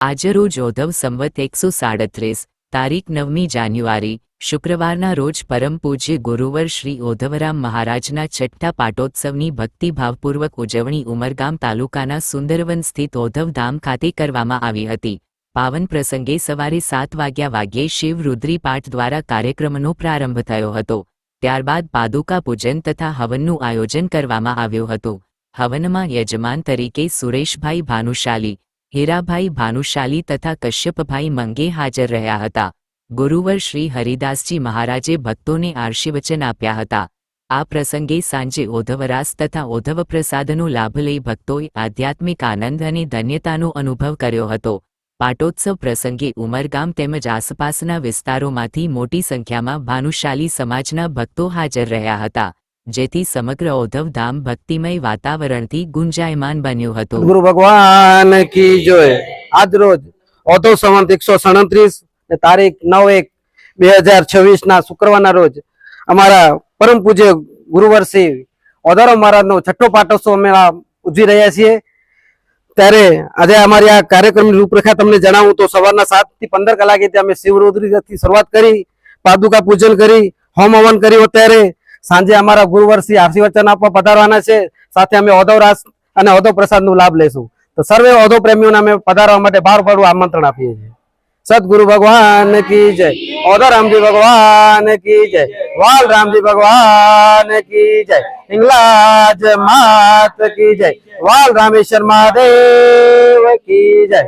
આજરોજ ઓધવ સંવત 137 તારીખ 9મી જાન્યુઆરી શુક્રવારના રોજ પરમ પૂજ્ય ગુરુવર શ્રી ઓધવરામ મહારાજના છઠ્ઠા પાટોત્સવની ભક્તિભાવપૂર્વક ઉજવણી ઉમરગામ તાલુકાના સુંદરવન સ્થિત ઓધવ ધામ ખાતે કરવામાં આવી હતી। પાવન પ્રસંગે સવારે 7 વાગ્યે શિવ રુદ્રી પાઠ દ્વારા કાર્યક્રમનો પ્રારંભ થયો હતો। ત્યારબાદ પાદુકા પૂજન તથા હવનનું આયોજન કરવામાં આવ્યું હતું। હવનમાં યજમાન તરીકે સુરેશભાઈ ભાનુશાલી, હીરાભાઈ ભાનુશાલી તથા કશ્યપભાઈ મંગે હાજર રહ્યા હતા। ગુરુવર શ્રી હરિદાસજી મહારાજે ભક્તોને આશીર્વચન આપ્યા હતા। આ પ્રસંગે સાંજે ઓધવરાસ તથા ઓધવ પ્રસાદનો લાભ લઈ ભક્તોએ આધ્યાત્મિક આનંદ અને ધન્યતાનો અનુભવ કર્યો હતો। પાટોત્સવ પ્રસંગે ઉમરગામ તેમજ આસપાસના વિસ્તારોમાંથી મોટી સંખ્યામાં ભાનુશાલી સમાજના ભક્તો હાજર રહ્યા હતા, જેથી સમગ્ર ઓધવ ધામ ભક્તિમય વાતાવરણથી ગુંજાયમાન બન્યું હતું। ગુરુ ભગવાન કી જય। આજ રોજ ઓધવ સંવત 137 તારીખ 9/1/2026 ના શુક્રવારના રોજ અમારા પરમ પૂજ્ય ગુરુવર શ્રી ઓધવરામ મહારાજનો છઠ્ઠો પાટોત્સવ અમે ઉજવી રહ્યા છીએ। ત્યારે આજે અમારી આ કાર્યક્રમની રૂપરેખા તમને જણાવું તો સવારના 7 થી 15 કલાકે અમે શિવરુદ્રીથી શરૂઆત કરી, પાદુકા પૂજન કરી, હોમ હવન કર્યું। અત્યારે સાંજે અમારા ગુરુવર શ્રી આશીર્વચન આપવા પધારવાના છે। સાથે અમે ઓધવ રાસ અને ઓધવ પ્રસાદનો લાભ લઈશું। તો સર્વે ઓધવ પ્રેમીઓને અમે પધારવા માટે ભારપૂર્વક આમંત્રણ આપીએ છીએ। सतगुरु भगवान की जय। ओधव रामजी भगवान की जय। वाल रामजी भगवान की जय। हिंगलाज मात की जय। वाल रामेश्वर महादेव की जय।